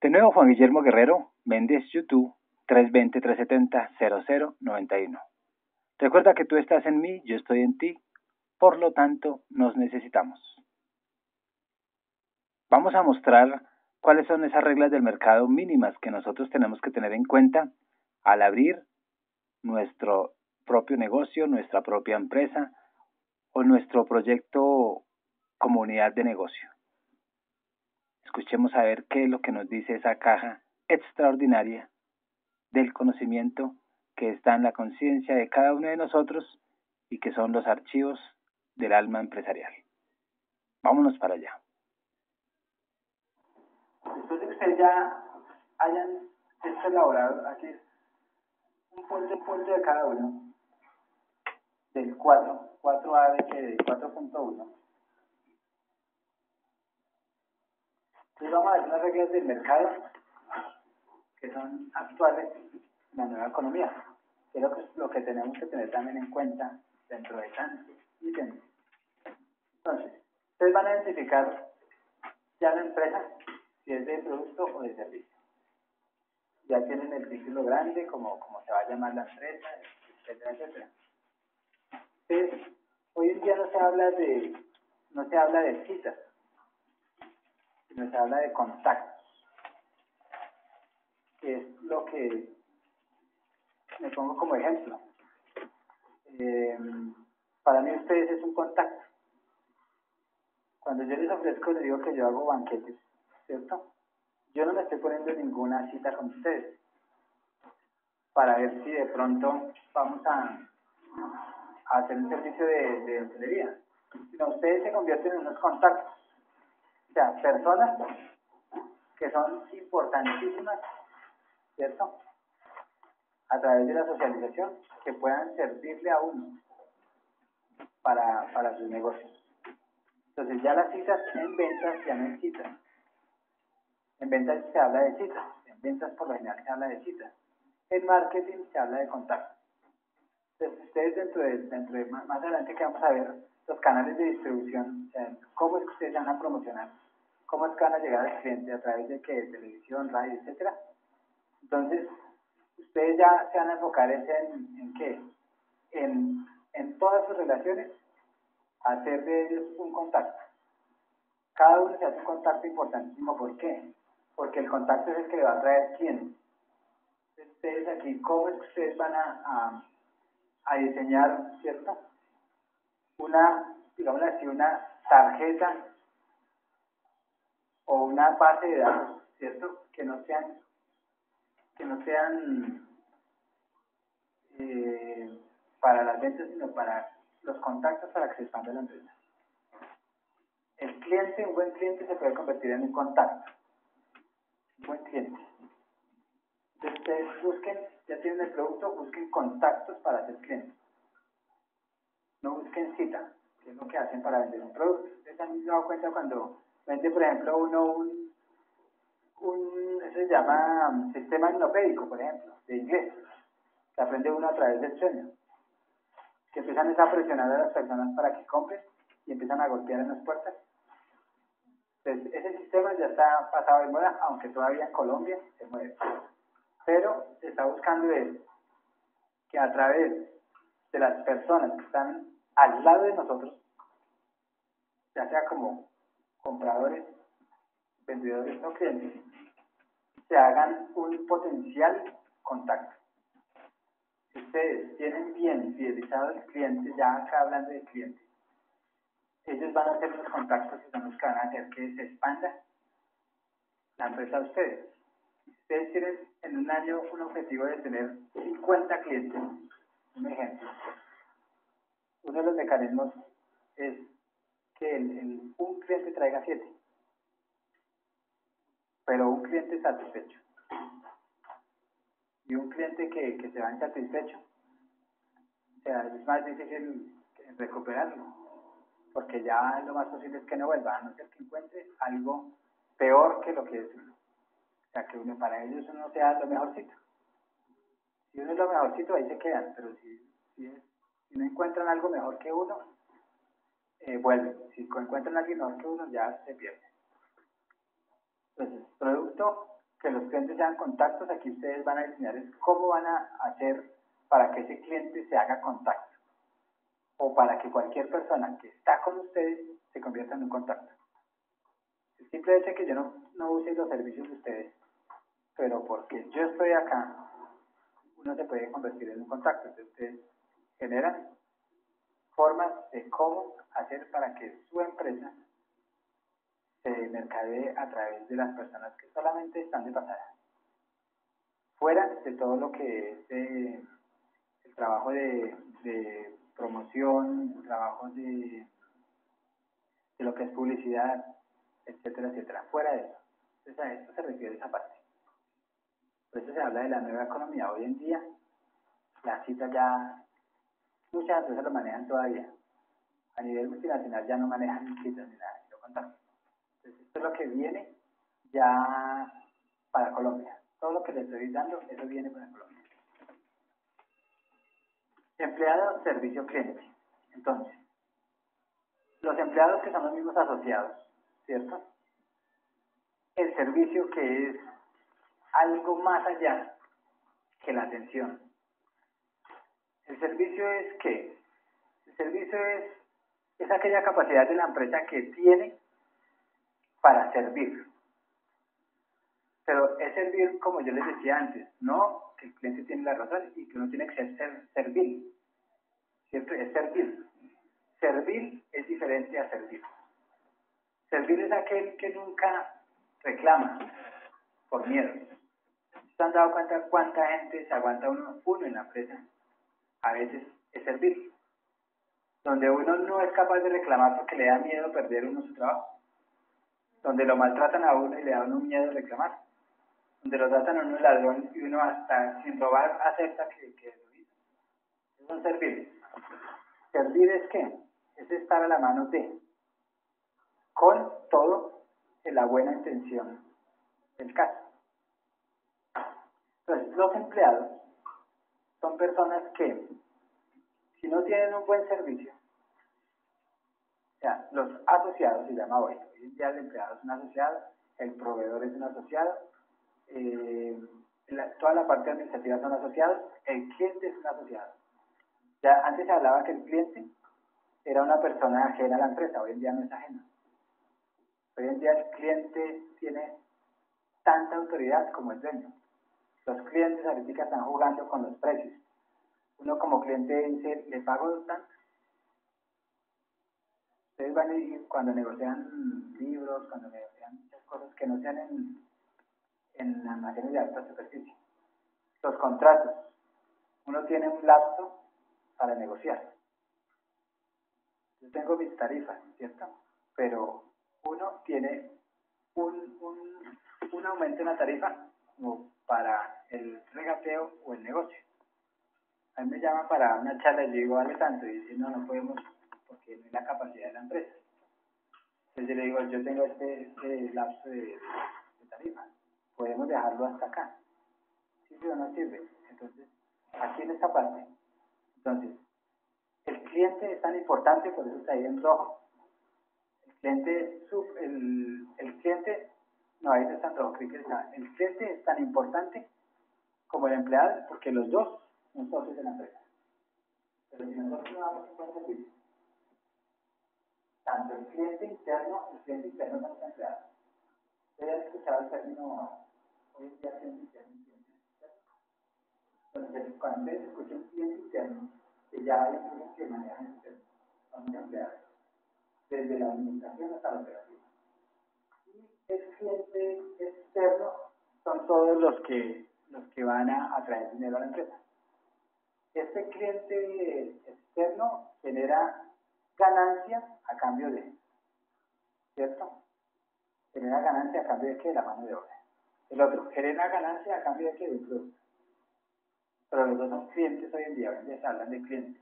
De nuevo, Juan Guillermo Guerrero, Méndez, YouTube, 320-370-0091. Recuerda que tú estás en mí, yo estoy en ti, por lo tanto, nos necesitamos. Vamos a mostrar cuáles son esas reglas del mercado mínimas que nosotros tenemos que tener en cuenta al abrir nuestro propio negocio, nuestra propia empresa o nuestro proyecto comunidad de negocio. Escuchemos a ver qué es lo que nos dice esa caja extraordinaria del conocimiento que está en la conciencia de cada uno de nosotros y que son los archivos del alma empresarial. Vámonos para allá. Después de que ustedes ya hayan elaborado aquí un punto de cada uno, del 4A de 4.1, entonces vamos a ver unas reglas del mercado que son actuales en la nueva economía, que es lo que tenemos que tener también en cuenta dentro de esta ítem. Entonces, ustedes van a identificar ya la empresa, si es de producto o de servicio. Ya tienen el título grande, como se va a llamar la empresa, etcétera, etcétera. Entonces, hoy en día no se habla de citas, sino se habla de contactos, que es lo que me pongo como ejemplo. Para mí ustedes es un contacto. Cuando yo les ofrezco, les digo que yo hago banquetes, ¿cierto? Yo no me estoy poniendo ninguna cita con ustedes para ver si de pronto vamos a hacer un servicio de hotelería, sino ustedes se convierten en unos contactos, o sea, personas que son importantísimas, ¿cierto? A través de la socialización, que puedan servirle a uno para sus negocios. Entonces ya las citas en ventas ya no hay citas. En ventas se habla de citas, en ventas por lo general se habla de citas. En marketing se habla de contactos. Entonces ustedes dentro de más adelante que vamos a ver los canales de distribución, o sea, cómo es que ustedes van a promocionar, cómo es que van a llegar al cliente, a través de qué, televisión, radio, etcétera. Entonces, ustedes ya se van a enfocar en qué, en todas sus relaciones, hacer de ellos un contacto. Cada uno se hace un contacto importantísimo. ¿Por qué? Porque el contacto es el que le va a traer clientes. Ustedes aquí, ¿cómo es que ustedes van a diseñar, ¿cierto? Digamos así, una tarjeta o una base de datos, ¿cierto? Que no sean para las ventas, sino para los contactos, para que se expanda la empresa. El cliente, un buen cliente se puede convertir en un contacto. Un buen cliente. Entonces ustedes busquen, ya tienen el producto, busquen contactos para hacer clientes. No busquen cita, que es lo que hacen para vender un producto. Ustedes han dado cuenta cuando vende, por ejemplo, uno eso se llama sistema hipnopédico, por ejemplo, de inglés, que aprende uno a través del sueño, que empiezan a presionar a las personas para que compren y empiezan a golpear en las puertas. Entonces, ese sistema ya está pasado de moda, aunque todavía en Colombia se mueve. Pero se está buscando que a través de las personas que están al lado de nosotros, ya sea como compradores, vendedores o clientes, se hagan un potencial contacto. Si ustedes tienen bien fidelizado al cliente, ya acá hablando de cliente, ellos van a hacer los contactos y son los que van a hacer que se expanda la empresa a ustedes. Si ustedes tienen en un año un objetivo de tener 50 clientes, un ejemplo, Uno de los mecanismos es que un cliente traiga 7, pero un cliente satisfecho. Y un cliente que se va insatisfecho, o sea, es más difícil recuperarlo, porque ya lo más posible es que no vuelva, a no ser que encuentre algo peor que lo que es uno. O sea, que uno, para ellos uno sea lo mejorcito. Si uno es lo mejorcito, ahí se quedan, pero si no encuentran algo mejor que uno, vuelven. Si encuentran algo mejor que uno, ya se pierde. Entonces, producto que los clientes sean contactos, aquí ustedes van a diseñar es cómo van a hacer para que ese cliente se haga contacto, o para que cualquier persona que está con ustedes se convierta en un contacto. El simple hecho de que yo no use los servicios de ustedes, pero porque yo estoy acá, uno se puede convertir en un contacto. Entonces ustedes generan formas de cómo hacer para que su empresa se mercadee a través de las personas que solamente están de pasada, fuera de todo lo que es el trabajo de promoción, el trabajo de lo que es publicidad, etcétera, etcétera, fuera de eso. Entonces a esto se refiere esa parte. Por eso se habla de la nueva economía. Hoy en día, las citas ya, muchas empresas lo manejan todavía. A nivel multinacional ya no manejan ni citas ni nada, sino contactos. Entonces esto es lo que viene ya para Colombia. Todo lo que les estoy dando, eso viene para Colombia. Empleado, servicio, cliente. Entonces, los empleados que son los mismos asociados, ¿cierto? El servicio que es algo más allá que la atención. El servicio es ¿qué? El servicio es aquella capacidad de la empresa que tiene para servir. Pero es servir, como yo les decía antes, no que el cliente tiene la razón y que uno tiene que ser servil. Siempre es servir. Servir es diferente a servir. Servir es aquel que nunca reclama por miedo. ¿Se han dado cuenta cuánta gente se aguanta uno en la empresa? A veces es servir. Donde uno no es capaz de reclamar porque le da miedo perder uno su trabajo. Donde lo maltratan a uno y le da uno miedo de reclamar. Donde lo tratan a uno de ladrón y uno hasta sin robar acepta que lo hizo. Es un servir. Servir es ¿qué? Es estar a la mano de, con todo en la buena intención del caso. Entonces, los empleados son personas que, si no tienen un buen servicio, o sea, los asociados se llama hoy en día el empleado es un asociado, el proveedor es un asociado, toda la parte administrativa son asociados, el cliente es un asociado. Ya antes se hablaba que el cliente era una persona ajena a la empresa, hoy en día no es ajena. Hoy en día el cliente tiene tanta autoridad como el dueño. Los clientes ahorita están jugando con los precios. Uno como cliente dice, le pago tanto. Ustedes van a ir cuando negocian libros, cuando negocian muchas cosas que no sean en almacenes de alta superficie. Los contratos. Uno tiene un lapso para negociar. Yo tengo mis tarifas, ¿cierto? Pero uno tiene un aumento en la tarifa como para el regateo o el negocio. A mí me llaman para una charla y le digo, vale tanto, y dice, no podemos porque no hay la capacidad de la empresa. Entonces yo le digo, yo tengo este lapso de tarifa, podemos dejarlo hasta acá. ¿Sirve o no sirve? Entonces, aquí en esta parte, entonces, el cliente es tan importante, por eso está ahí en rojo. El cliente, no, ahí no está en rojo, el cliente es tan importante como el empleado, porque los dos son socios de la empresa. Pero si nosotros no damos un buen servicio, tanto el cliente interno son los empleados. Ustedes han escuchado el término, hoy en día cliente interno y cliente externo. Entonces, cuando ustedes escuchan cliente interno, que ya hay empresas que manejan externo, son los empleados, desde la administración hasta la operación. Y el cliente externo son todos los que van a traer dinero a la empresa. Este cliente externo genera ganancia a cambio de, ¿cierto? Genera ganancia a cambio de qué? De la mano de obra. El otro genera ganancia a cambio de qué? De un producto. Pero los dos son clientes hoy en día se hablan de clientes.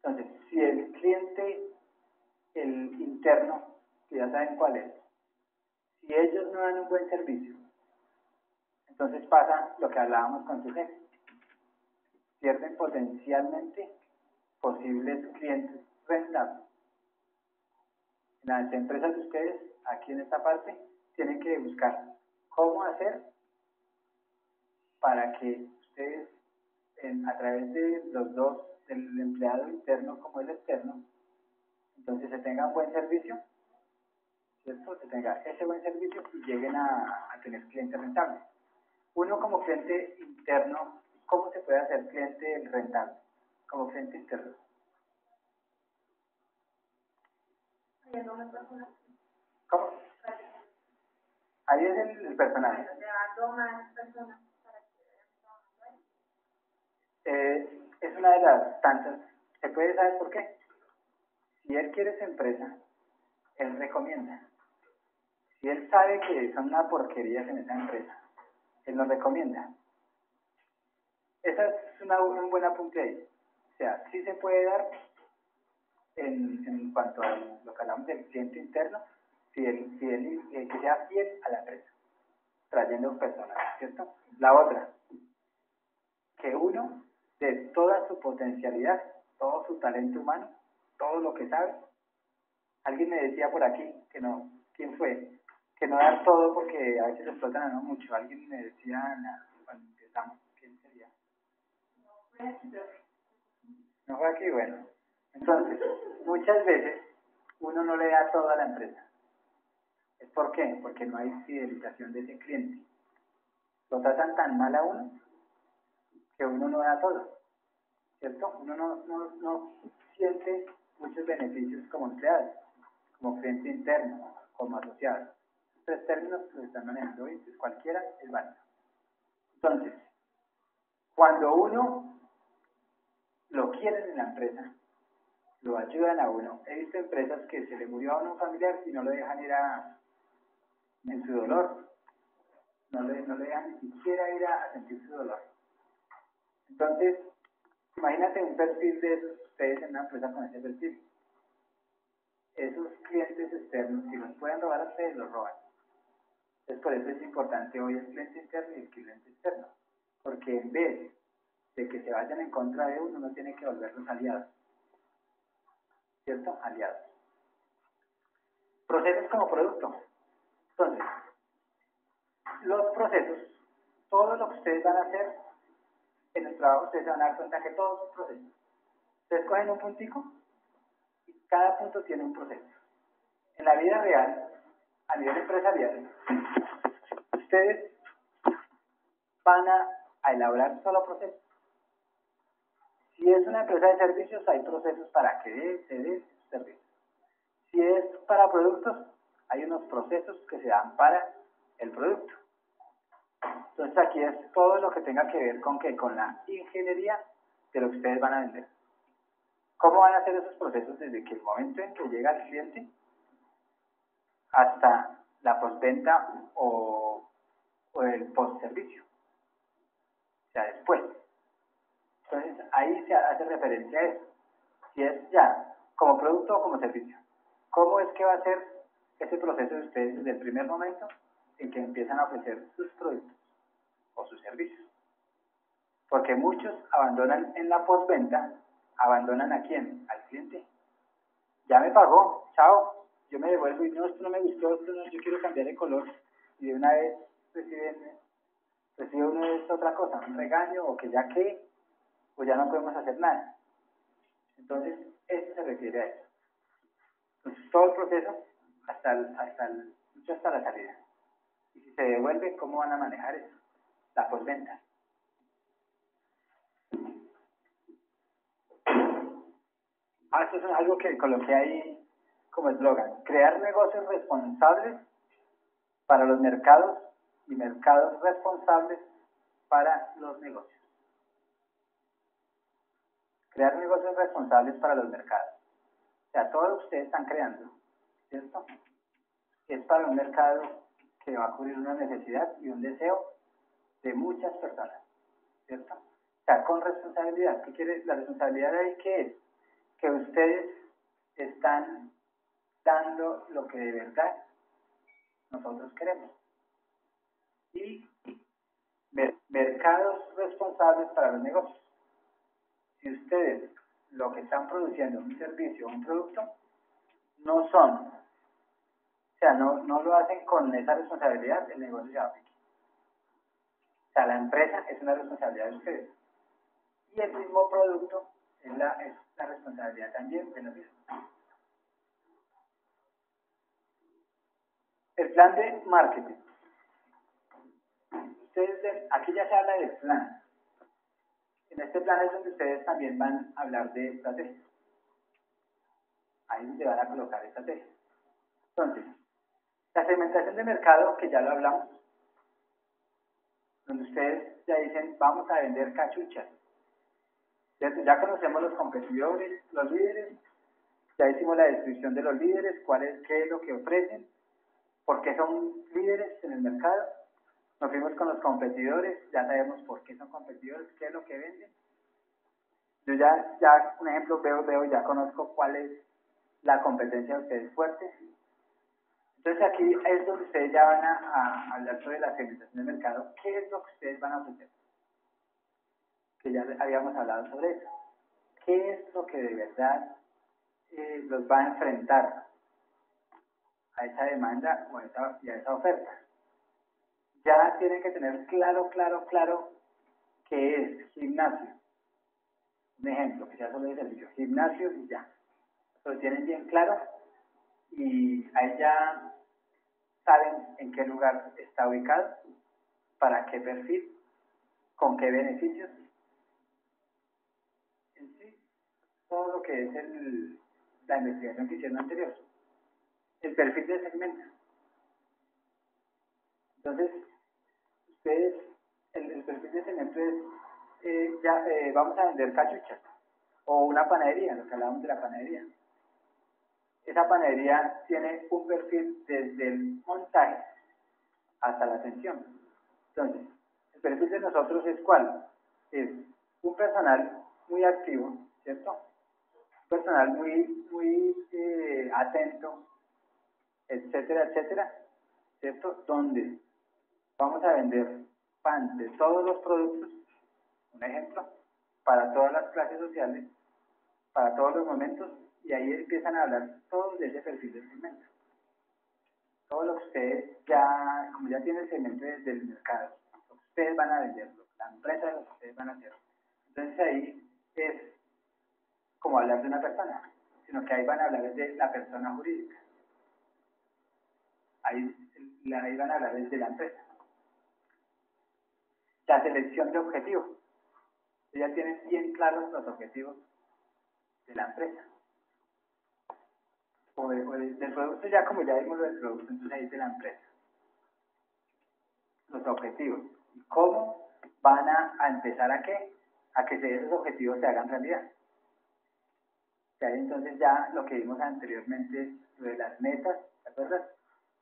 Entonces, si el cliente, el interno, que ya saben cuál es, si ellos no dan un buen servicio, entonces pasa lo que hablábamos con tu jefe. Pierden potencialmente posibles clientes rentables. En las empresas de ustedes, aquí en esta parte, tienen que buscar cómo hacer para que ustedes, a través de los dos, del empleado interno como el externo, entonces se tenga un buen servicio, ¿cierto? Se tenga ese buen servicio y lleguen a tener clientes rentables. Uno como cliente interno, ¿cómo se puede hacer cliente rentable? Como cliente interno. ¿Cómo? Ahí es el personaje. Es una de las tantas. ¿Se puede saber por qué? Si él quiere su empresa, él recomienda. Si él sabe que son una porquería en esa empresa, él nos recomienda. Esa es un buen apunte ahí. O sea, sí se puede dar en cuanto a lo que hablamos del cliente interno, si él que sea fiel a la empresa, trayendo personas, ¿cierto? La otra, que uno, de toda su potencialidad, todo su talento humano, todo lo que sabe, alguien me decía por aquí, que no, ¿quién fue? Que no dar todo porque a veces explotan a uno mucho. Alguien me decía cuando empezamos, ¿quién sería? No fue aquí, bueno. Entonces, muchas veces uno no le da todo a la empresa. ¿Es por qué? Porque no hay fidelización de ese cliente. Lo tratan tan mal a uno que uno no da todo, ¿cierto? Uno no siente muchos beneficios como empleado, como cliente interno, como asociado. Tres términos que se están manejando hoy, pues cualquiera es válido. Entonces, cuando uno lo quieren en la empresa, lo ayudan a uno. He visto empresas que se le murió a uno un familiar y no lo dejan ir en su dolor. No le dejan ni siquiera ir a sentir su dolor. Entonces, imagínate un perfil de esos, ustedes en una empresa con ese perfil. Esos clientes externos, si los pueden robar a ustedes, los roban. Entonces, por eso es importante hoy el cliente interno y el cliente externo. Porque en vez de que se vayan en contra de uno, uno tiene que volverlos aliados. ¿Cierto? Aliados. Procesos como producto. Entonces, los procesos, todo lo que ustedes van a hacer en el trabajo, ustedes se van a dar cuenta que todo es un proceso. Ustedes cogen un puntico y cada punto tiene un proceso. En la vida real, a nivel empresarial, ustedes van a elaborar solo procesos. Si es una empresa de servicios, hay procesos para que se dé servicios. Si es para productos, hay unos procesos que se dan para el producto. Entonces aquí es todo lo que tenga que ver con ¿qué? Con la ingeniería de lo que ustedes van a vender. ¿Cómo van a hacer esos procesos desde que el momento en que llega el cliente hasta la postventa o el postservicio? O sea, después. Entonces ahí se hace referencia a eso. Si es ya como producto o como servicio. ¿Cómo es que va a ser ese proceso de ustedes desde el primer momento en que empiezan a ofrecer sus productos o sus servicios? Porque muchos abandonan en la postventa, ¿abandonan a quién? Al cliente. Ya me pagó, chao, yo me devuelvo y no, esto no me gustó, esto no, yo quiero cambiar de color. Y de una vez recibe uno de otra cosa, un regaño o que ya que, pues ya no podemos hacer nada. Entonces, eso se refiere a eso. Entonces, todo el proceso hasta la salida. Y si se devuelve, ¿cómo van a manejar eso? La postventa. Esto es algo que coloqué ahí como eslogan. Crear negocios responsables para los mercados y mercados responsables para los negocios. crear negocios responsables para los mercados. O sea, todo lo que ustedes están creando, ¿cierto? Es para un mercado que va a cubrir una necesidad y un deseo de muchas personas, ¿cierto? O sea, con responsabilidad. ¿Qué quiere? La responsabilidad de ahí, ¿qué es? Que ustedes están dando lo que de verdad nosotros queremos. Y mercados responsables para los negocios. Si ustedes lo que están produciendo, un servicio o un producto, no son, o sea, no lo hacen con esa responsabilidad, el negocio ya va. O sea, la empresa es una responsabilidad de ustedes. Y el mismo producto es la responsabilidad también de los mismos. El plan de marketing. Ustedes ven, aquí ya se habla del plan. En este plan es donde ustedes también van a hablar de estrategia. Ahí se van a colocar estrategia. Entonces, la segmentación de mercado, que ya lo hablamos, donde ustedes ya dicen, vamos a vender cachuchas. Ya conocemos los competidores, los líderes, ya hicimos la descripción de los líderes, qué es lo que ofrecen, por qué son líderes en el mercado. Nos fuimos con los competidores, ya sabemos por qué son competidores, qué es lo que venden. Yo ya un ejemplo, veo, ya conozco cuál es la competencia de ustedes fuerte. Entonces aquí es donde ustedes ya van a hablar sobre la segmentación del mercado, qué es lo que ustedes van a ofrecer. Que ya habíamos hablado sobre eso. ¿Qué es lo que de verdad los va a enfrentar a esa demanda o y a esa oferta? Ya tienen que tener claro qué es gimnasio. Un ejemplo, que sea solo de servicio, gimnasio y ya. Lo tienen bien claro y ahí ya saben en qué lugar está ubicado, para qué perfil, con qué beneficios. En sí, todo lo que es la investigación que hicieron anterior. El perfil de segmento. Entonces, ustedes, el perfil de segmento es, vamos a vender cachuchas, o una panadería, lo que hablábamos de la panadería. Esa panadería tiene un perfil desde el montaje hasta la atención. Entonces, el perfil de nosotros es ¿cuál? Es un personal muy activo, ¿cierto? Un personal muy atento, etcétera, ¿cierto? Donde vamos a vender pan de todos los productos, un ejemplo, para todas las clases sociales, para todos los momentos, y ahí empiezan a hablar todos de ese perfil de segmento. Todo lo que ustedes ya, como ya tienen el segmento del mercado, lo que ustedes van a venderlo, la empresa de lo que ustedes van a hacer. Entonces ahí es como hablar de una persona, sino que ahí van a hablar de la persona jurídica. Ahí van a hablar de la empresa. La selección de objetivos. Ya tienen bien claros los objetivos de la empresa. O del producto, ya como ya vimos lo del producto, entonces ahí de la empresa. Los objetivos. ¿Y cómo van a empezar a qué? A que esos objetivos se hagan realidad. Y ahí entonces ya lo que vimos anteriormente, lo de las metas, ¿te acuerdas?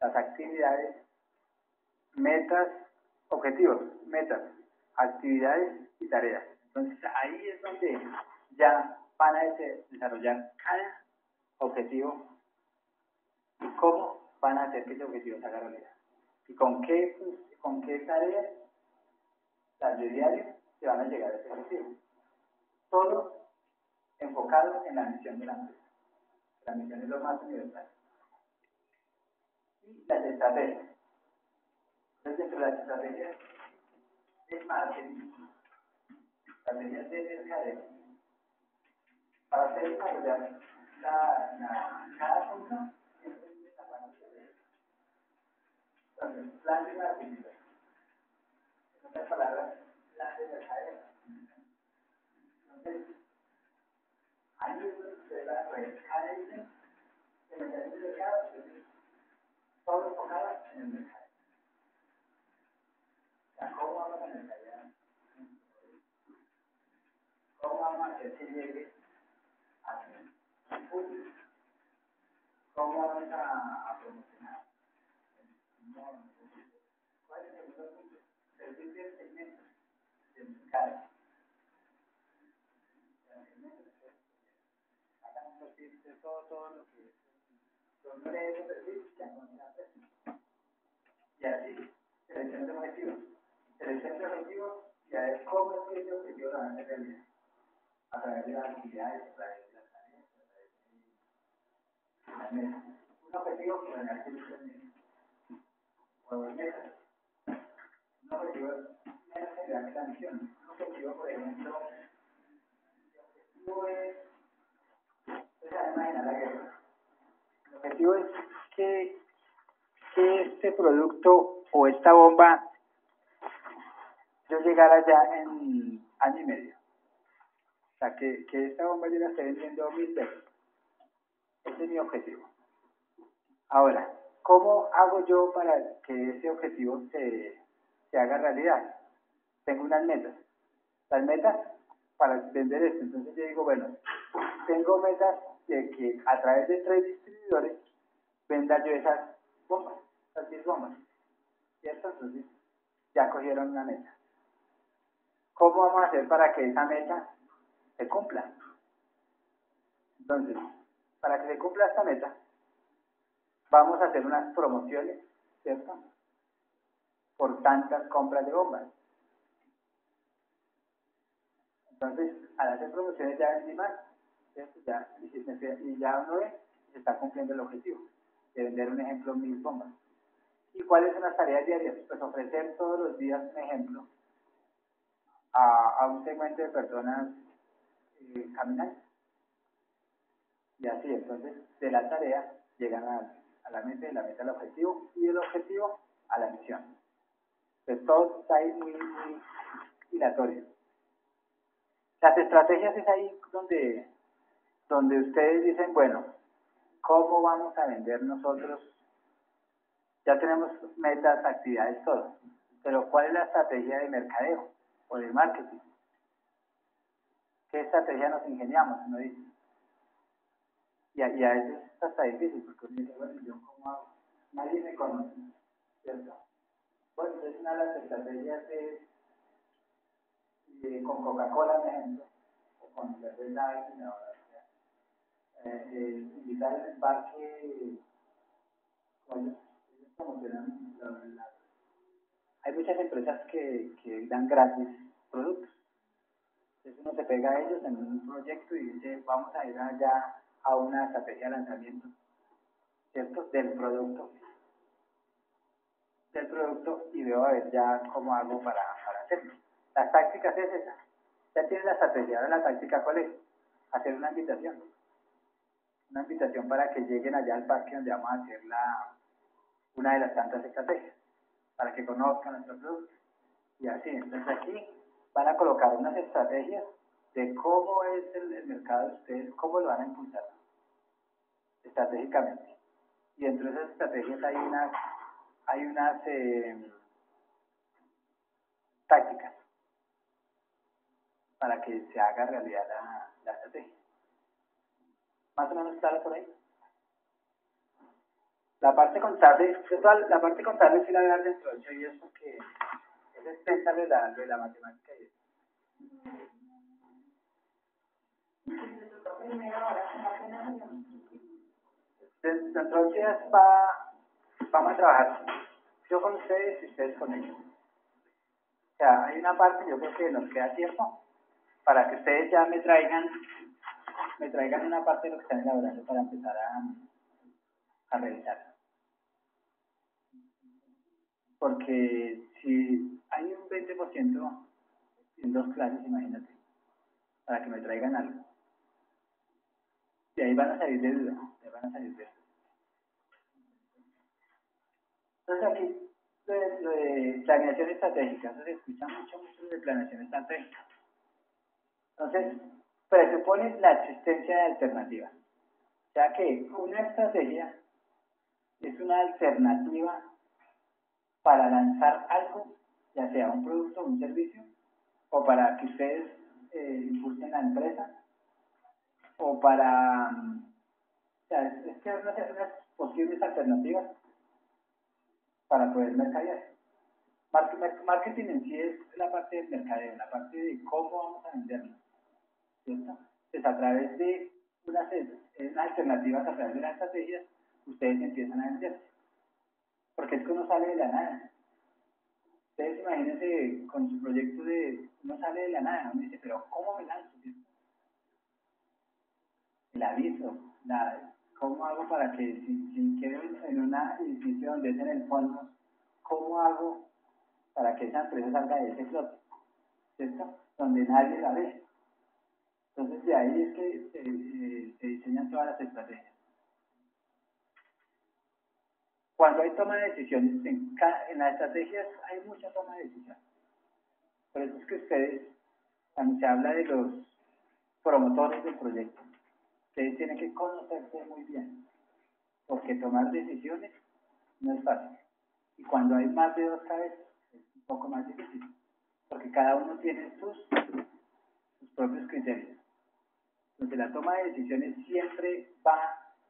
Las actividades, metas, objetivos, metas, actividades y tareas. Entonces ahí es donde ya van a desarrollar cada objetivo y cómo van a hacer que ese objetivo se haga realidad. Y con qué tareas, las de diario, se van a llegar a ese objetivo. Todo enfocado en la misión de la empresa. La misión es lo más universal. Y las estrategias. Entonces, dentro de las estrategias de marketing, estrategias de mercadeo, para hacer desarrollar cada punto, entonces, plan de marketing. En otras palabras, plan de mercadeo. Entonces, ahí es donde se da la red. Cada ítem de mercado, todo enfocado en el mercado. O sea, ¿cómo vamos a mercadear? ¿Cómo vamos hacer que llegue al público? ¿Cómo vamos a promocionar? ¿Cuál es el segundo punto? Servir del segmento del mercado. Hagan un perfil de todo lo que es. Donde le ese perfil, ya no se hace. Y así, selección de objetivos. Selección de objetivos y a ver cómo es que ese objetivo lo van a hacer realidad. A través de las actividades, a través de las tareas, a través de las metas. Un objetivo que van a hacer o dos metas. Un objetivo menos general que la misión. Un objetivo, por ejemplo, el objetivo es, ustedes van a imaginar la guerra. El objetivo es que este producto o esta bomba yo llegara ya en año y medio. O sea, que esta bomba yo la esté vendiendo 1000 veces. Ese es mi objetivo. Ahora, ¿cómo hago yo para que ese objetivo se haga realidad? Tengo unas metas. Las metas para vender esto. Entonces yo digo, bueno, tengo metas de que a través de 3 distribuidores venda yo esas bombas, esas 10 bombas. ¿Cierto? Entonces ya cogieron una meta. ¿Cómo vamos a hacer para que esa meta se cumpla? Entonces, para que se cumpla esta meta, vamos a hacer unas promociones, ¿cierto? Por tantas compras de bombas. Entonces, al hacer promociones ya vendí más, ¿cierto? Y ya uno ve que se está cumpliendo el objetivo de vender, un ejemplo, 1000 bombas. ¿Y cuáles son las tareas diarias? Pues ofrecer todos los días un ejemplo a un segmento de personas caminantes. Y así, entonces, de la tarea llegan a la meta, de la meta al objetivo, y del objetivo a la misión. Entonces, todo está ahí muy dilatorio. Las estrategias es ahí donde ustedes dicen, bueno, ¿cómo vamos a vender nosotros? Ya tenemos metas, actividades, todo. Pero ¿cuál es la estrategia de mercadeo o de marketing? ¿Qué estrategia nos ingeniamos? Uno dice. Y a veces es hasta difícil, porque uno dice, bueno, ¿yo cómo hago? Nadie me conoce, ¿cierto? Bueno, entonces una de las estrategias es con Coca-Cola, por ejemplo, o con cerveza, invitar en el parque, ellos promocionan hay muchas empresas que dan gratis productos. Entonces uno se pega a ellos en un proyecto y dice, vamos a ir allá a una estrategia de lanzamiento, ¿cierto? Del producto y veo a ver ya cómo hago para hacerlo. Las tácticas es esa. Ya tienes la estrategia, ahora la táctica ¿cuál es? Hacer una invitación. Una invitación para que lleguen allá al parque donde vamos a hacer una de las tantas estrategias, para que conozcan nuestro producto. Y así, entonces aquí van a colocar unas estrategias de cómo es el mercado de ustedes, cómo lo van a impulsar estratégicamente. Y dentro de esas estrategias hay unas tácticas para que se haga realidad la estrategia. Más o menos claro por ahí. La parte contable sí la voy a dar dentro de 8 días porque es extensa de la matemática y eso. Dentro de 8 días vamos a trabajar yo con ustedes y ustedes con ellos. O sea, hay una parte, yo creo que nos queda tiempo para que ustedes ya me traigan una parte de lo que están elaborando para empezar a revisar. Porque si hay un 20% en 2 clases, imagínate, para que me traigan algo. Y ahí van a salir de duda, Entonces aquí, lo de planeación estratégica, eso se escucha mucho de planeación estratégica. Entonces, presupone la existencia de alternativas. O sea que una estrategia es una alternativa para lanzar algo, ya sea un producto o un servicio, o para que ustedes impulsen la empresa como para, o sea, es que hay unas posibles alternativas para poder mercadear. Marketing en sí es la parte del mercadeo, la parte de cómo vamos a venderlo, ¿cierto? Pues a través de unas alternativas, a través de las estrategias, ustedes empiezan a venderse. Porque es que uno sale de la nada. Ustedes imagínense con su proyecto de uno sale de la nada, uno dice, pero ¿cómo me lanzo? El aviso, ¿cómo hago para que si quedo en un edificio donde es en el fondo, ¿cómo hago para que esa empresa salga de ese flote? ¿Cierto? Donde nadie la ve. Entonces de ahí es que se diseñan todas las estrategias. Cuando hay toma de decisiones, en las estrategias hay mucha toma de decisiones. Por eso es que ustedes, cuando se habla de los promotores del proyecto, ustedes tienen que conocerse muy bien, porque tomar decisiones no es fácil. Y cuando hay más de dos cabezas, es un poco más difícil, porque cada uno tiene sus propios criterios. Entonces la toma de decisiones siempre va,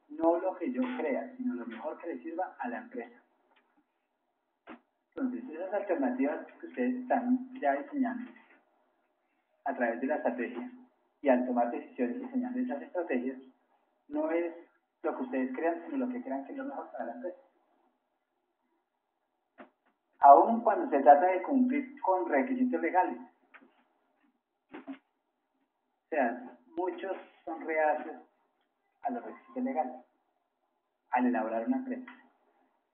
no lo que yo crea, sino lo mejor que le sirva a la empresa. Entonces esas alternativas que ustedes están ya diseñando a través de la estrategia y al tomar decisiones diseñando esas estrategias, no es lo que ustedes crean, sino lo que crean que es lo mejor para la empresa. Aún cuando se trata de cumplir con requisitos legales. O sea, muchos son reacios a los requisitos legales al elaborar una empresa.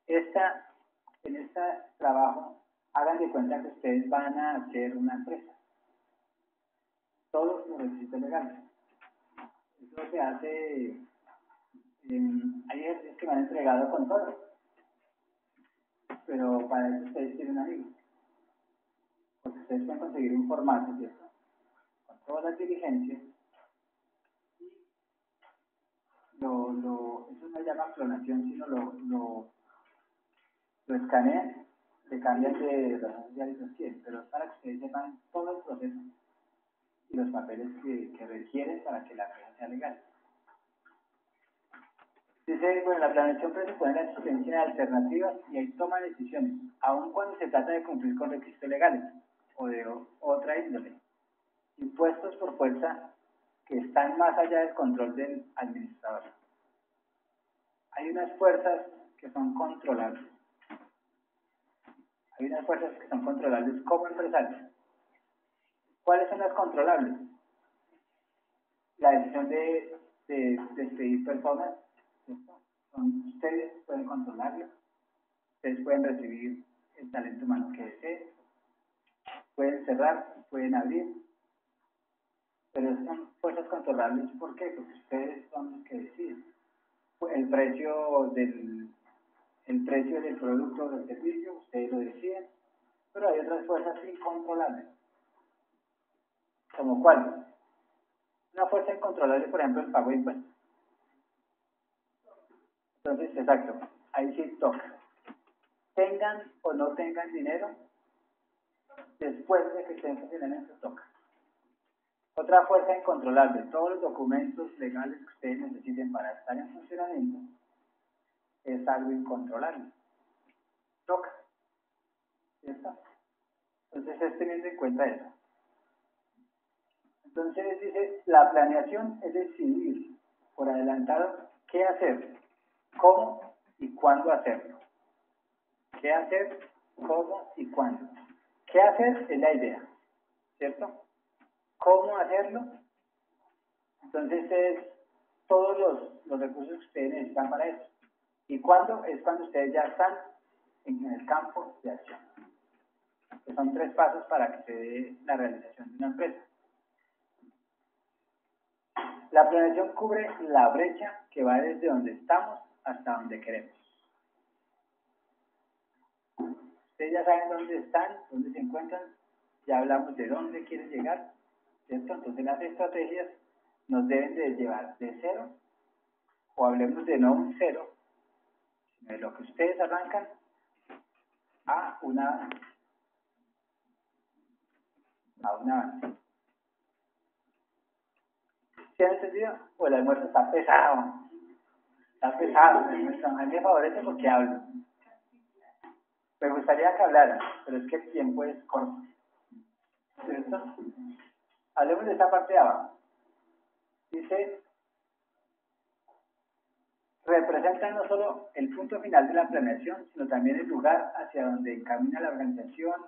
En este trabajo, hagan de cuenta que ustedes van a hacer una empresa. Todos los requisitos legales. Eso se hace, hay ejercicios que me han entregado con todo, pero para eso ustedes tienen amigos. Porque ustedes pueden conseguir un formato, ¿cierto? Con todas las diligencias. Eso no se llama clonación, sino lo escanean, le cambian de razón social y social, pero es para que ustedes sepan todo el proceso y los papeles que requieren para que la empresa sea legal. Dice, bueno, la planeación presupone la existencia de alternativas y hay toma de decisiones, aun cuando se trata de cumplir con requisitos legales o de otra índole, impuestos por fuerza que están más allá del control del administrador. Hay unas fuerzas que son controlables. Hay unas fuerzas que son controlables como empresarios. ¿Cuáles son las controlables? La decisión de despedir personas, ¿cierto? Ustedes pueden controlarlo, ustedes pueden recibir el talento humano que deseen, pueden cerrar, pueden abrir, pero son fuerzas controlables. ¿Por qué? Porque ustedes son los que deciden. El precio del producto o del servicio, ustedes lo deciden, pero hay otras fuerzas incontrolables. ¿Como cuál? Una fuerza incontrolable, por ejemplo, el pago de impuestos. Entonces, exacto, ahí sí toca. Tengan o no tengan dinero, después de que estén funcionando, se toca. Otra fuerza incontrolable, todos los documentos legales que ustedes necesiten para estar en funcionamiento, es algo incontrolable. Toca. ¿Cierto? Entonces es teniendo en cuenta eso. Entonces dice, la planeación es decidir por adelantado qué hacer, cómo y cuándo hacerlo. ¿Qué hacer, cómo y cuándo? ¿Qué hacer? Es la idea, ¿cierto? ¿Cómo hacerlo? Entonces es todos los recursos que ustedes necesitan para eso. ¿Y cuándo? Es cuando ustedes ya están en el campo de acción. Que son 3 pasos para que se dé la realización de una empresa. La planeación cubre la brecha que va desde donde estamos hasta donde queremos. Ustedes ya saben dónde están, dónde se encuentran, ya hablamos de dónde quieren llegar, ¿cierto? Entonces las estrategias nos deben de llevar de cero, o hablemos de no un cero, sino de lo que ustedes arrancan a un avance. ¿Sí han entendido? O el almuerzo está pesado. Está pesado. A mí me favorece porque hablo. Me gustaría que hablaran, pero es que el tiempo es corto. ¿Cierto? Hablemos de esta parte de abajo. Dice, representa no solo el punto final de la planeación, sino también el lugar hacia donde encamina la organización,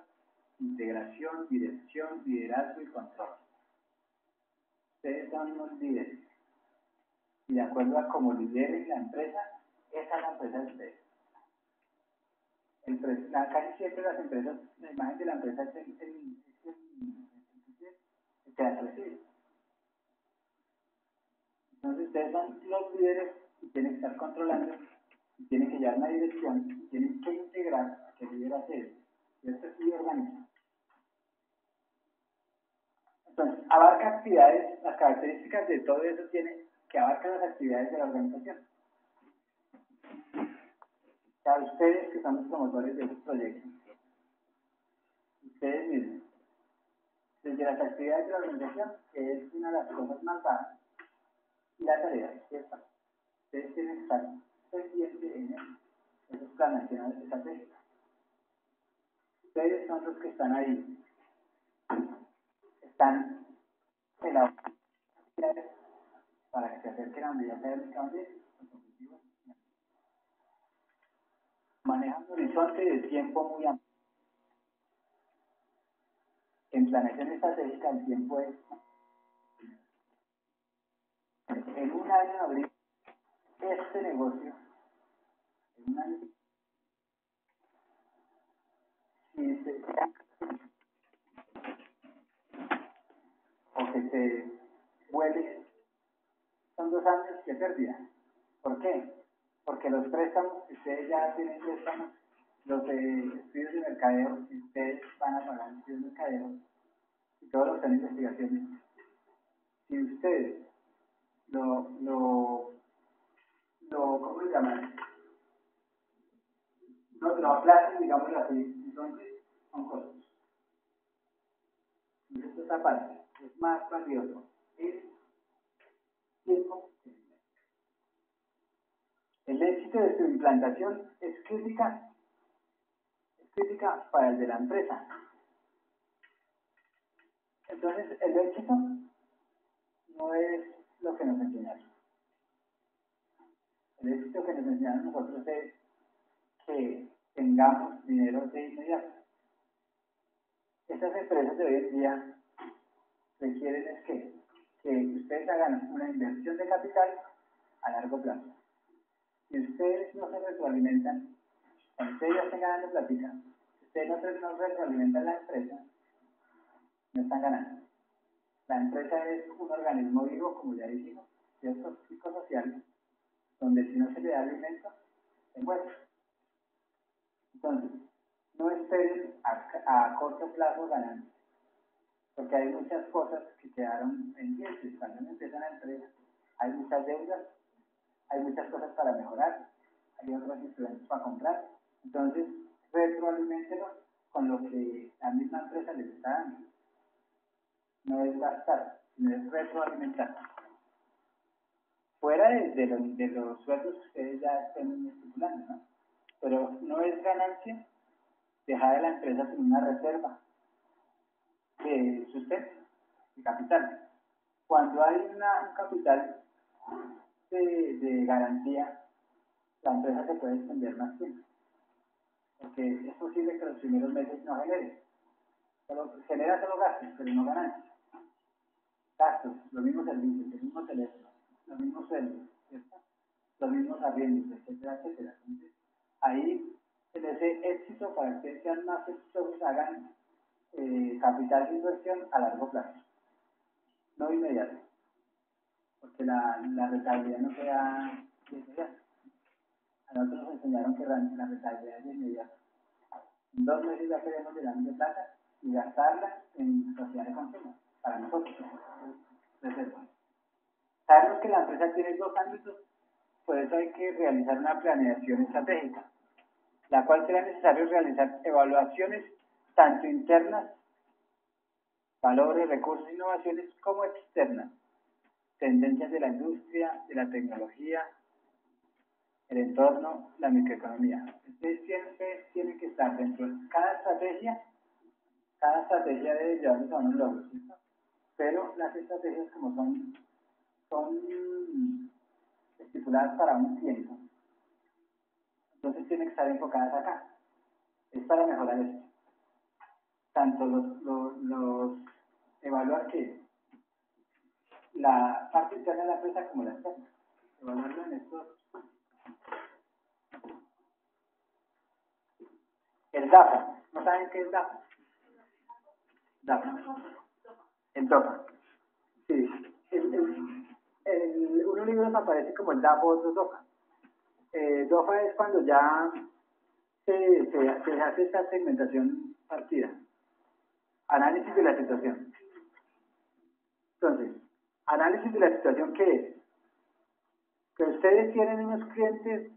integración, dirección, liderazgo y control. Ustedes son los líderes. Y de acuerdo a cómo lideren la empresa, esa es la empresa de ustedes. Casi siempre las empresas, la imagen de la empresa es el que la recibe. Entonces ustedes son los líderes y tienen que estar controlando, y tienen que llevar una dirección, y tienen que integrar, que el líder hace eso. Y esto sí organiza. Entonces, abarca actividades, las características de todo eso tiene que abarcar las actividades de la organización. O sea, ustedes que son los promotores de esos proyectos, ustedes mismos, desde las actividades de la organización, que es una de las cosas más bajas, y la tarea, ¿cierto? Ustedes tienen que estar pendientes en esos planes estratégicos. Ustedes son los que están ahí, están en la para que se acerquen a medida que los objetivos. Manejan un horizonte de tiempo muy amplio. En planeación estratégica el tiempo es en un año abrir este negocio, en un año, si se o que se vuelve, son 2 años de pérdida. ¿Por qué? Porque los préstamos, ustedes ya tienen préstamos, los estudios de mercadeo, que ustedes van a pagar estudios de mercadeo, y todos los años de investigaciones. Si ustedes ¿cómo se llama? Lo aplazan, digámoslo así, entonces son costos. Y esta otra parte es más valioso el tiempo. El éxito de su implantación es crítica para el de la empresa. Entonces, el éxito no es lo que nos enseñaron. El éxito que nos enseñaron nosotros es que tengamos dinero de inmediato. Estas empresas de hoy en día requieren es que ustedes hagan una inversión de capital a largo plazo. Si ustedes no se retroalimentan, cuando ustedes ya estén ganando platita, si ustedes no retroalimentan la empresa, no están ganando. La empresa es un organismo vivo, como ya dijimos, cierto, psicosocial, donde si no se le da alimento, se muere. Entonces, no esperen a corto plazo ganancias, porque hay muchas cosas que quedaron pendientes. Cuando uno empieza una empresa, hay muchas deudas, hay muchas cosas para mejorar, hay otros instrumentos para comprar. Entonces, retroaliméntelos con lo que la misma empresa les está dando. No es gastar, sino es retroalimentar. Fuera de los sueldos que ustedes ya estén estipulando, ¿no? Pero no es ganancia dejar a la empresa sin una reserva de sustento, de capital. Cuando hay un capital de garantía, la empresa se puede extender más tiempo. Porque es posible que los primeros meses no genere. Genera solo gastos, pero no ganancias. Gastos, los mismos servicios, el mismo teléfono, los mismos sueldos, ¿cierto? Los mismos arriendos, etcétera, etcétera. Entonces, ahí, en ese éxito, para que sean más exitosos, hagan capital de inversión a largo plazo, no inmediato, porque la rentabilidad no queda de inmediato. A nosotros nos enseñaron que la rentabilidad es de inmediato. En 2 meses ya queremos llenar de plata y gastarla en sociedad de consumo, para nosotros, reserva. Sabemos que la empresa tiene 2 ámbitos, por eso hay que realizar una planeación estratégica, la cual será necesario realizar evaluaciones tanto internas, valores, recursos, innovaciones, como externas. tendencias de la industria, de la tecnología, el entorno, la microeconomía. Ustedes siempre tienen que estar dentro de cada estrategia debe llevarnos a unos logros, ¿cierto? Pero las estrategias como son estipuladas para un tiempo, entonces tienen que estar enfocadas acá. Es para mejorar esto. Tanto los evaluar que la parte interna de la empresa como la externa. Evaluarlo en estos. El DAFA. ¿No saben qué es DAFA? DAFA. El DOFA. Sí. Unos libros aparece como el DAFA, otros DOFA. DOFA es cuando ya se hace esta segmentación partida. Análisis de la situación. Entonces, análisis de la situación, ¿qué es? Que ustedes tienen unos clientes,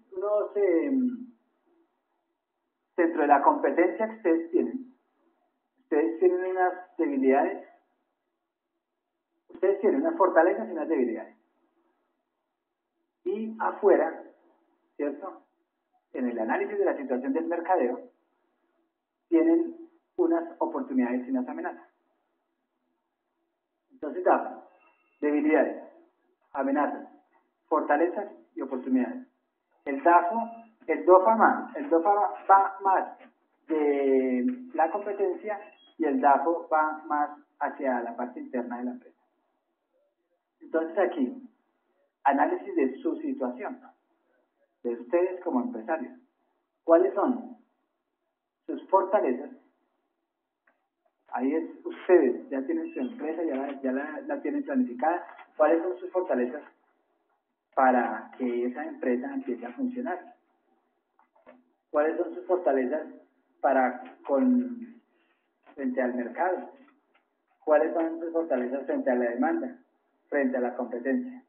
dentro de la competencia que ustedes tienen unas debilidades, ustedes tienen unas fortalezas y unas debilidades. Y afuera, ¿cierto? En el análisis de la situación del mercadeo, tienen unas oportunidades y unas amenazas. Entonces, debilidades, amenazas, fortalezas y oportunidades. El DOFA va más de la competencia y el DAFO va más hacia la parte interna de la empresa. Entonces aquí, análisis de su situación, de ustedes como empresarios. ¿Cuáles son sus fortalezas? Ahí ustedes ya tienen su empresa, ya la tienen planificada. ¿Cuáles son sus fortalezas para que esa empresa empiece a funcionar? ¿Cuáles son sus fortalezas frente al mercado? ¿Cuáles son sus fortalezas frente a la demanda, frente a la competencia?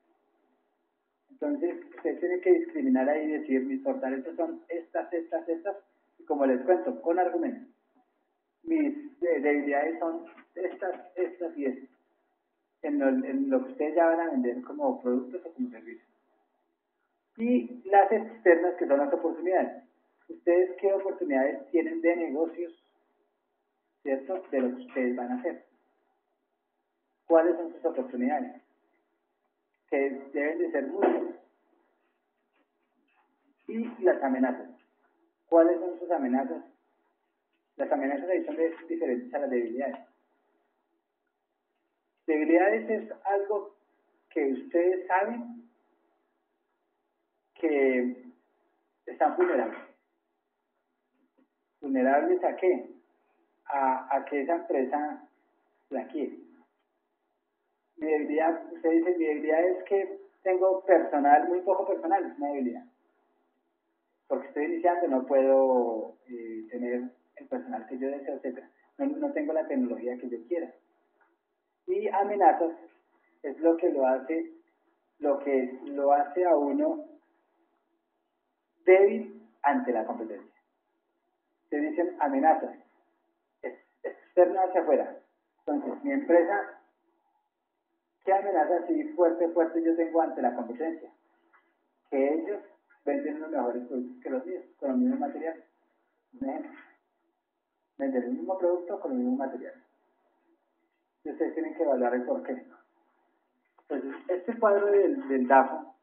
Entonces, usted tiene que discriminar ahí y decir, mis fortalezas son estas, y como les cuento, con argumentos. Mis debilidades son estas y estas, en lo que ustedes ya van a vender como productos o como servicios. Y las externas, que son las oportunidades. ¿Ustedes qué oportunidades tienen de negocios, cierto, de lo que ustedes van a hacer? ¿Cuáles son sus oportunidades? Que deben de ser muchas. Y las amenazas. ¿Cuáles son sus amenazas? Las amenazas ahí son diferentes a las debilidades. Debilidades es algo que ustedes saben que están vulnerables. ¿Vulnerables a qué? A que esa empresa la quiere. Mi debilidad, usted dice, mi debilidad es que tengo personal, muy poco personal, es una debilidad. Porque estoy iniciando, no puedo tener el personal que yo deseo, etc. No tengo la tecnología que yo quiera. Y amenazas es lo que lo hace a uno débil ante la competencia. Se dicen amenazas externas hacia afuera. Entonces, mi empresa, ¿qué amenazas así fuerte yo tengo ante la competencia? Que ellos venden los mejores productos que los míos, con los mismos materiales. Un ejemplo, vender el mismo producto con los mismos materiales. Y ustedes tienen que evaluar el porqué. Entonces, este cuadro del DAFO,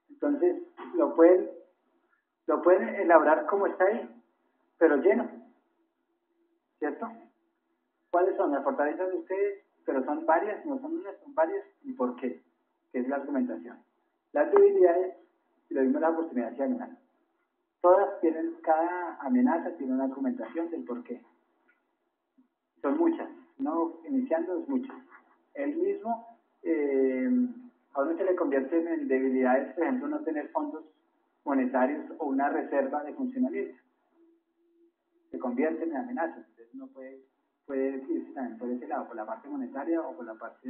entonces lo pueden elaborar como está ahí, pero lleno, ¿cierto? ¿Cuáles son las fortalezas de ustedes? Pero son varias, no son unas, son varias, ¿y por qué? Que es la argumentación. Las debilidades, y lo mismo la oportunidad y amenaza. Todas tienen, cada amenaza tiene una argumentación del por qué. Son muchas, no iniciando es muchas. El mismo, a uno se le convierten en debilidades, por ejemplo, no tener fondos monetarios o una reserva de funcionamiento. Se convierten en amenazas. Entonces uno puede irse también por ese lado, por la parte monetaria o por la parte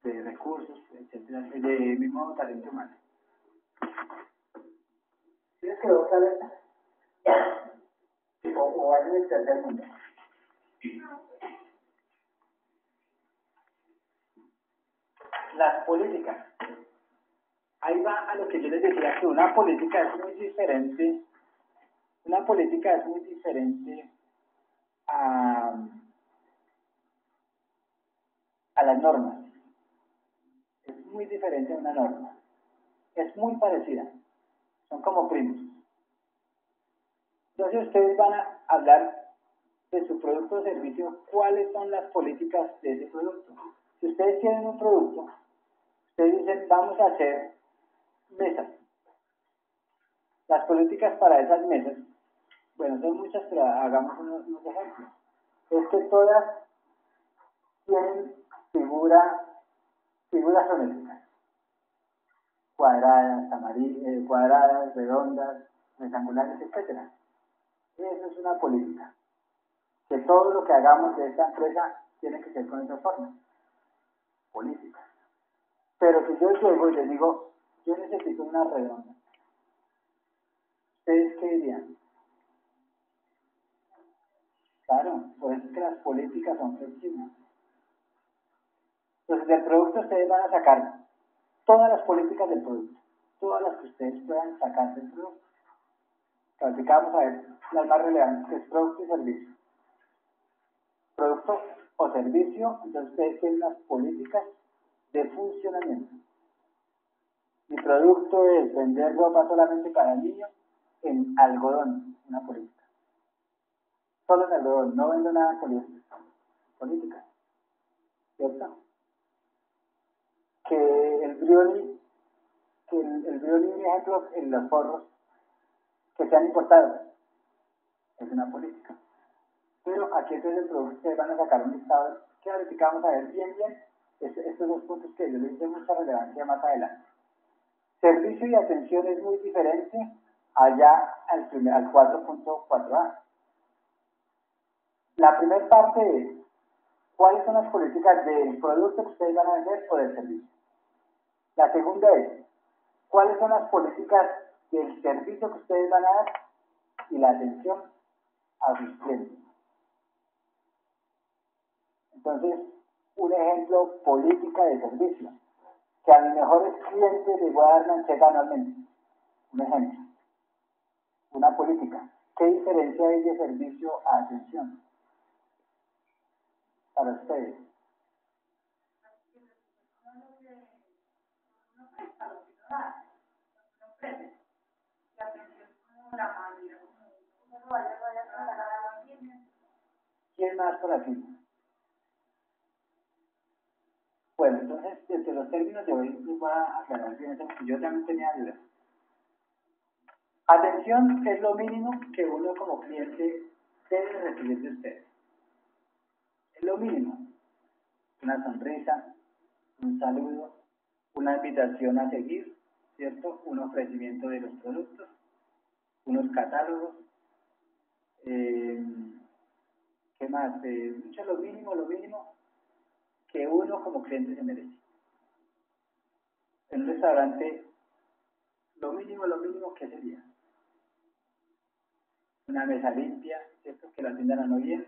de recursos, etcétera, de mismo talento humano. ¿Les quedó claro esto? O hay un tercer mundo. las políticas. Ahí va a lo que yo les decía, que una política es muy diferente. Una política es muy diferente a las normas. Es muy diferente a una norma. Es muy parecida. Son como primos. Entonces ustedes van a hablar de su producto o servicio, cuáles son las políticas de ese producto. Si ustedes tienen un producto, ustedes dicen, vamos a hacer mesas. Las políticas para esas mesas, bueno, son muchas, pero hagamos unos ejemplos. Es que todas tienen figuras geométricas, cuadradas, redondas, rectangulares, etcétera. Eso es una política. Que todo lo que hagamos de esta empresa tiene que ser con esa forma. Política. Pero si yo llego y les digo, yo necesito una redonda, ¿ustedes qué dirían? Claro, por eso es que las políticas son flexibles. Entonces, del producto ustedes van a sacar todas las políticas del producto, todas las que ustedes puedan sacar del producto. Así que vamos a ver las más relevantes, que es producto y servicio. Producto o servicio, entonces ustedes tienen las políticas de funcionamiento. Mi producto es vender ropa solamente para niños en algodón, una política. Solo en algodón, no vendo nada en política. ¿Cierto? Que el brownie, un ejemplo, en los forros, que sean importados, es una política. Pero aquí es el producto, ustedes van a sacar un listado que ahorita vamos a ver bien estos dos puntos que yo les doy mucha relevancia más adelante. Servicio y atención es muy diferente allá al 4.4a. La primera parte es cuáles son las políticas del producto que ustedes van a vender o del servicio. La segunda es cuáles son las políticas del servicio que ustedes van a dar y la atención a sus clientes. Entonces, un ejemplo, política de servicio, que a mis mejores clientes les voy a dar mancheta anualmente. Un ejemplo, una política. ¿Qué diferencia hay de servicio a atención para ustedes? ¿Quién más por aquí? Bueno, entonces, desde los términos de hoy les voy a aclarar bien eso, porque yo también tenía dudas. Atención es lo mínimo que uno como cliente debe recibir de ustedes. Es lo mínimo. Una sonrisa, un saludo, una invitación a seguir, ¿cierto? Un ofrecimiento de los productos, unos catálogos, ¿qué más? Mucho lo mínimo que uno como cliente se merece. En un restaurante, lo mínimo que sería una mesa limpia, ¿cierto? Que la atiendan a no bien,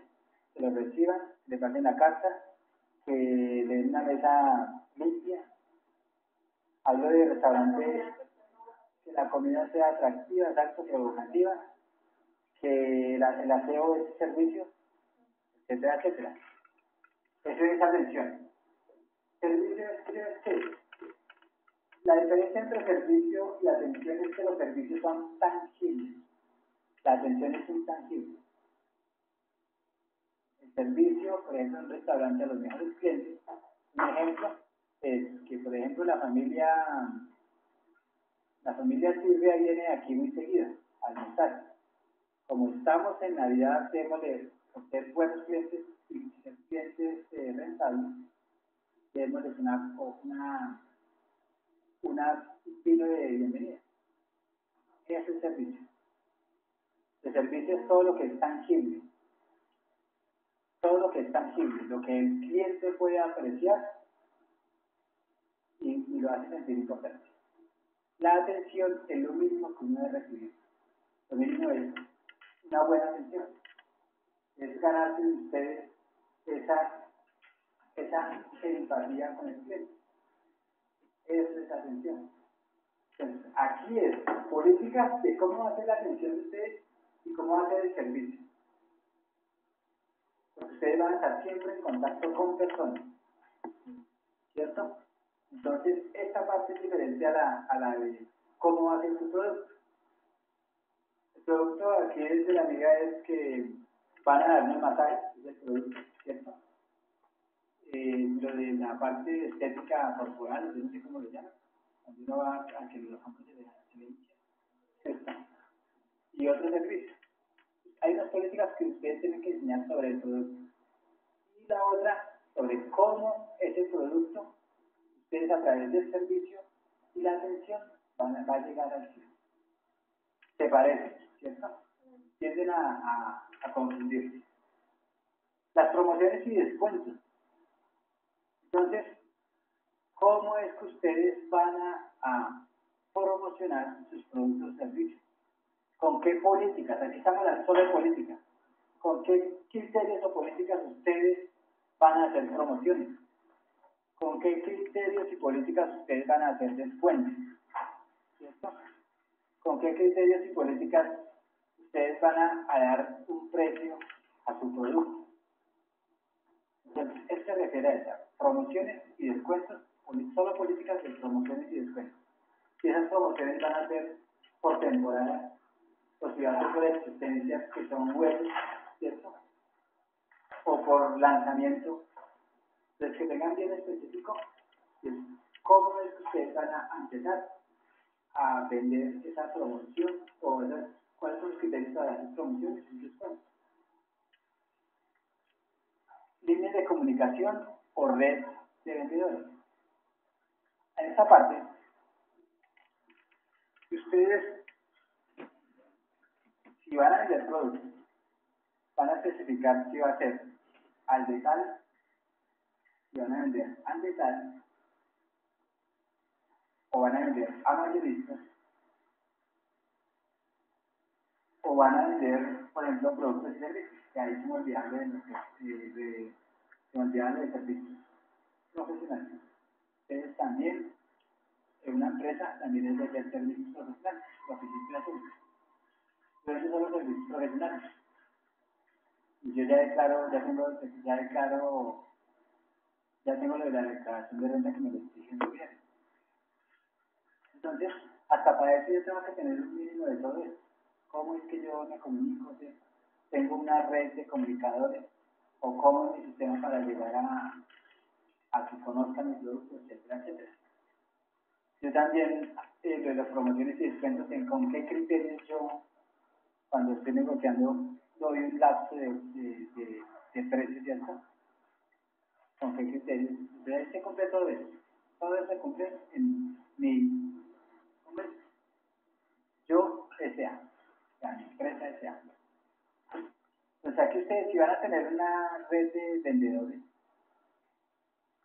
que lo reciban, le pasen la carta, que le den una mesa limpia. Hablo de restaurantes, que la comida sea atractiva, exacto, provocativa, que el aseo es servicio, etcétera, etcétera. Eso es atención. Servicio es que la diferencia entre servicio y atención es que los servicios son tangibles. La atención es intangible. El servicio, por ejemplo, en un restaurante a los mejores clientes, un ejemplo es que, por ejemplo, la familia Silvia viene aquí muy seguida a almorzar. Como estamos en Navidad, démosle ser buenos clientes y ser clientes rentables, démosles un vino de bienvenida. Ese es el servicio. El servicio es todo lo que es tangible. Todo lo que es tangible, lo que el cliente puede apreciar y lo hace sentir importante. La atención es lo mismo que uno debe recibir. Lo mismo es una buena atención. Es ganarse de ustedes esa empatía con el cliente. Eso es atención. Entonces, aquí es políticas de cómo va a ser la atención de ustedes y cómo va a ser el servicio. Porque ustedes van a estar siempre en contacto con personas, ¿cierto? Entonces, esta parte es diferente a la de cómo va a ser su producto. El producto aquí de la amiga es que van a darme masajes, es el producto, ¿cierto? Lo de la parte estética corporal, yo no sé cómo lo llaman, cuando uno va a que los hombres se le hinchen, ¿cierto? Y otros servicios. Hay unas políticas que ustedes tienen que enseñar sobre el producto. Y la otra, sobre cómo ese producto, ustedes a través del servicio y la atención, va a llegar al fin. ¿Te parece? ¿Cierto? Tienden a confundirse. Las promociones y descuentos. Entonces, ¿cómo es que ustedes van a promocionar sus productos y servicios? ¿Con qué políticas? Aquí estamos hablando solo de políticas. ¿Con qué criterios o políticas ustedes van a hacer promociones? ¿Con qué criterios y políticas ustedes van a hacer descuentos? ¿Cierto? ¿Con qué criterios y políticas ustedes van a dar un precio a su producto? Entonces, esto se refiere a esas promociones y descuentos, solo políticas de promociones y descuentos. Si esas promociones van a ser por temporada, o si van a ser por existencias que son web, ¿cierto? O por lanzamiento, los que tengan bien específico, ¿cómo es que ustedes van a empezar a vender esa promoción o cuáles son los criterios para hacer promociones y descuentos? Líneas de comunicación o red de vendedores. En esta parte, ustedes, si van a vender productos, van a especificar si va a ser al de tal, si van a vender al de tal, o van a vender a mayoristas, o van a vender, por ejemplo, productos y servicios, que ahí se me olvidan de servicios profesionales. Ustedes también, en una empresa, también es de hacer servicios profesionales, profesionales. Pero esos son los servicios profesionales. Y yo ya declaro, ya tengo lo de la declaración de renta que me lo exige el gobierno. Entonces, hasta para eso yo tengo que tener un mínimo de todo eso. ¿Cómo es que yo me comunico? ¿Sí? Tengo una red de comunicadores, o cómo es mi sistema para llegar a que conozcan mis productos, etcétera, etcétera. Yo también, de las promociones y descuentos, con qué criterios yo, cuando estoy negociando, doy un lapso de precios y algo. ¿Con qué criterios? Entonces ahí se cumple todo eso. Todo eso se cumple en mi, yo S.A., o sea, mi empresa S.A. O sea que ustedes, si van a tener una red de vendedores,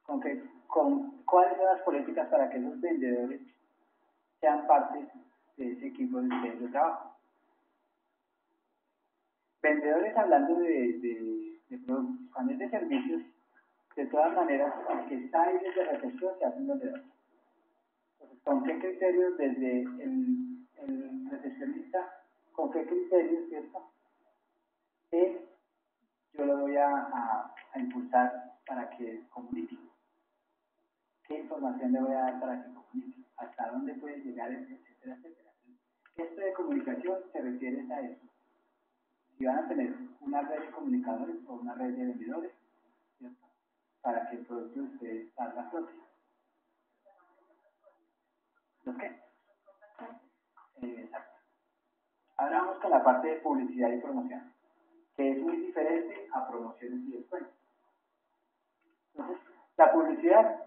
¿cuáles son las políticas para que esos vendedores sean parte de ese equipo de ustedes de trabajo? Vendedores hablando de productos, cuando es de servicios, de todas maneras, el que está ahí desde recepción se hace un vendedor. Entonces, ¿con qué criterios desde el recepcionista, con qué criterios, cierto? Yo lo voy a impulsar para que comunique. ¿Qué información le voy a dar para que comunique? ¿Hasta dónde puede llegar? Etcétera, etcétera. Esto de comunicación se refiere a eso. Si van a tener una red de comunicadores o una red de vendedores, ¿cierto? Para que el producto de ustedes salga a flote. ¿Lo qué? Exacto. Ahora vamos con la parte de publicidad y promoción, que es muy diferente a promociones y descuentos. Entonces, la publicidad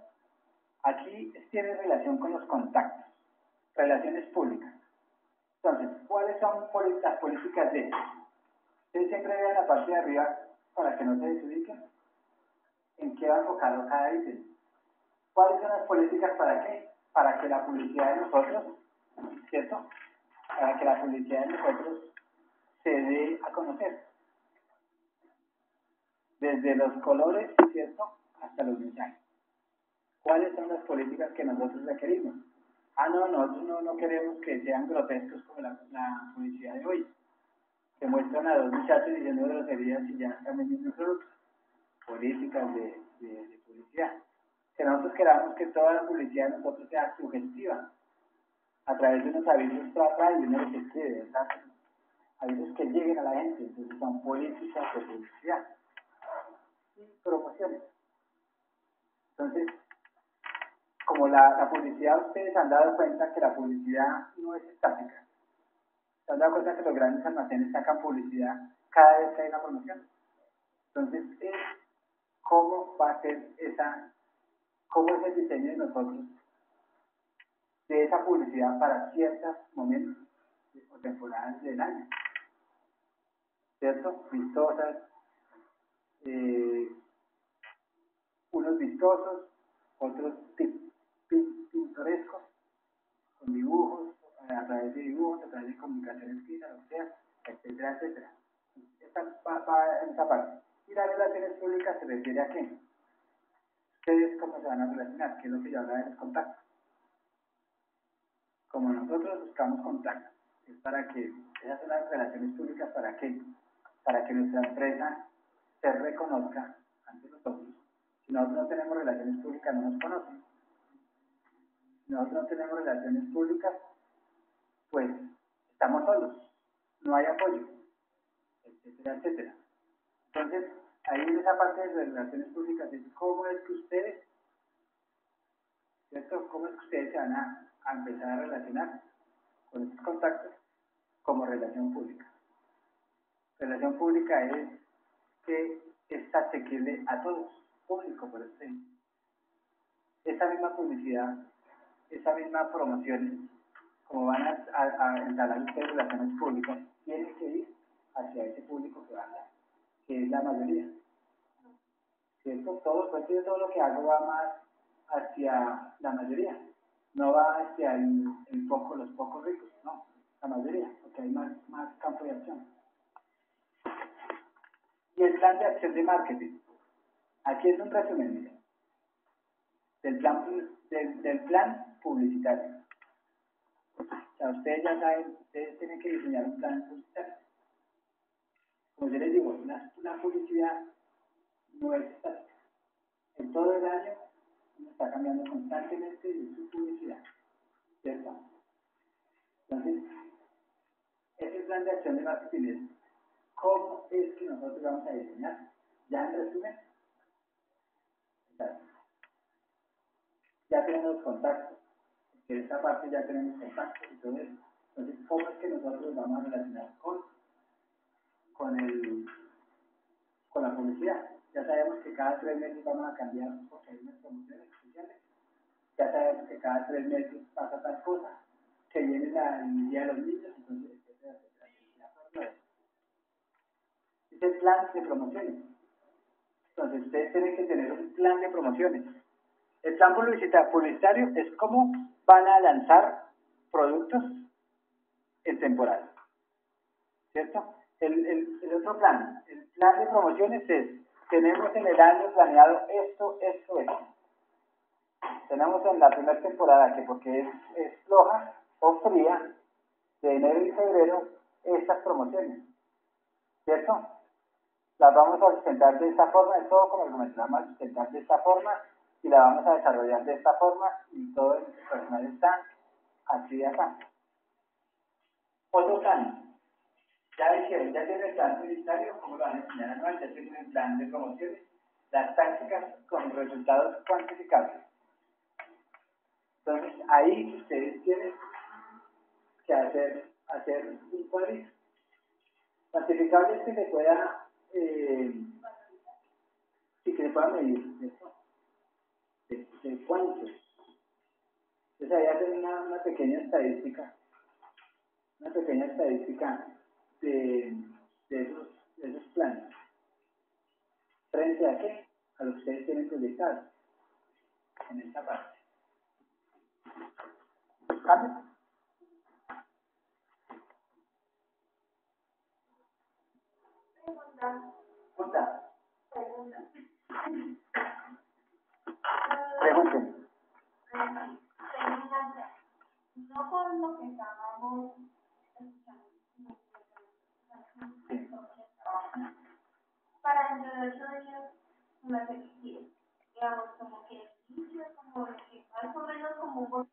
aquí tiene relación con los contactos, relaciones públicas. Entonces, ¿cuáles son las políticas de? Ustedes siempre vean la parte de arriba para que no se desubiquen en qué va enfocado cada ítem. ¿Cuáles son las políticas para qué? Para que la publicidad de nosotros, ¿cierto? Para que la publicidad de nosotros se dé a conocer. Desde los colores, ¿cierto? Hasta los mensajes. ¿Cuáles son las políticas que nosotros requerimos? Ah, no, nosotros no queremos que sean grotescos como la publicidad de hoy, que muestran a dos muchachos diciendo groserías y ya están vendiendo productos. Políticas de publicidad. Que nosotros queramos que toda la publicidad de nosotros sea sugestiva, a través de unos avisos y uno los escribe, ¿verdad? Avisos que lleguen a la gente, entonces son políticas de publicidad y promociones. Entonces, como la publicidad, ustedes han dado cuenta que la publicidad no es estática. Se han dado cuenta que los grandes almacenes sacan publicidad cada vez que hay una promoción. Entonces, ¿cómo va a ser cómo es el diseño de nosotros de esa publicidad para ciertos momentos o temporadas del año? ¿Cierto? Vistosas, unos vistosos, otros pintorescos, con dibujos, a través de dibujos, a través de comunicación escrita, lo que sea, etcétera, etcétera. Esta va en esa parte. Y las relaciones públicas se refiere a qué? ¿Ustedes cómo se van a relacionar? ¿Qué es lo que yo hablaba de los contactos? Como nosotros buscamos contactos, es para que esas son las relaciones públicas, ¿para qué? Para que nuestra empresa se reconozca ante nosotros. Si nosotros no tenemos relaciones públicas, no nos conocen. Si nosotros no tenemos relaciones públicas, pues estamos solos, no hay apoyo, etcétera, etcétera. Entonces, ahí en esa parte de las relaciones públicas es cómo es que ustedes, ¿cierto? ¿Cómo es que ustedes se van a empezar a relacionar con estos contactos como relación pública? Relación pública es que es asequible a todos, público por eso. Esa misma publicidad, esa misma promoción, como van a instalar ustedes relaciones públicas, tienen que ir hacia ese público que es la mayoría. ¿Cierto? Todo lo que hago va más hacia la mayoría, no va hacia los pocos ricos, no, la mayoría, porque hay más campo de acción. Y el plan de acción de marketing. Aquí es un resumen, miren, del plan publicitario. O sea, ustedes ya saben, ustedes tienen que diseñar un plan publicitario. Como yo les digo, la publicidad no es estática. En todo el año uno está cambiando constantemente de su publicidad, ¿cierto? Entonces, ese plan de acción de marketing es cómo es que nosotros vamos a diseñar. Ya en resumen, ya tenemos contactos, en esta parte ya tenemos contactos y todo eso. Entonces, ¿cómo es que nosotros vamos a relacionar con la publicidad? Ya sabemos que cada 3 meses vamos a cambiar porque hay unas promociones especiales. Ya sabemos que cada 3 meses pasa tal cosa, que viene el día de los niños, entonces, etcétera, etcétera. Es el plan de promociones. Entonces, ustedes tienen que tener un plan de promociones. El plan publicitario es cómo van a lanzar productos en temporada, ¿cierto? El otro plan, el plan de promociones es, tenemos en el año planeado esto. Tenemos en la primera temporada, que porque es floja o fría, de enero y febrero, estas promociones, ¿cierto? Las vamos a sustentar de esta forma, es todo como argumento, la vamos a sustentar de esta forma y la vamos a desarrollar de esta forma y todo el personal está así de acá. Otro plan, ya dijeron, ya tienen el plan publicitario, ¿cómo lo van a enseñar anual? Ya tienen el plan de promociones, las tácticas con resultados cuantificables. Entonces, ahí ustedes tienen que hacer un cuadrito. Cuantificable es que se pueda, sí, que se pueda medir, ¿cierto? De cuántos. Entonces ahí hacen una pequeña estadística de esos planes. ¿Frente a qué? A lo que ustedes tienen proyectado en esta parte. ¿Cambio? Pregunta. Pregunten. lo que estábamos escuchando. Sí. Para dentro de 8 días, una felicidad. Digamos, como que como que más o menos como un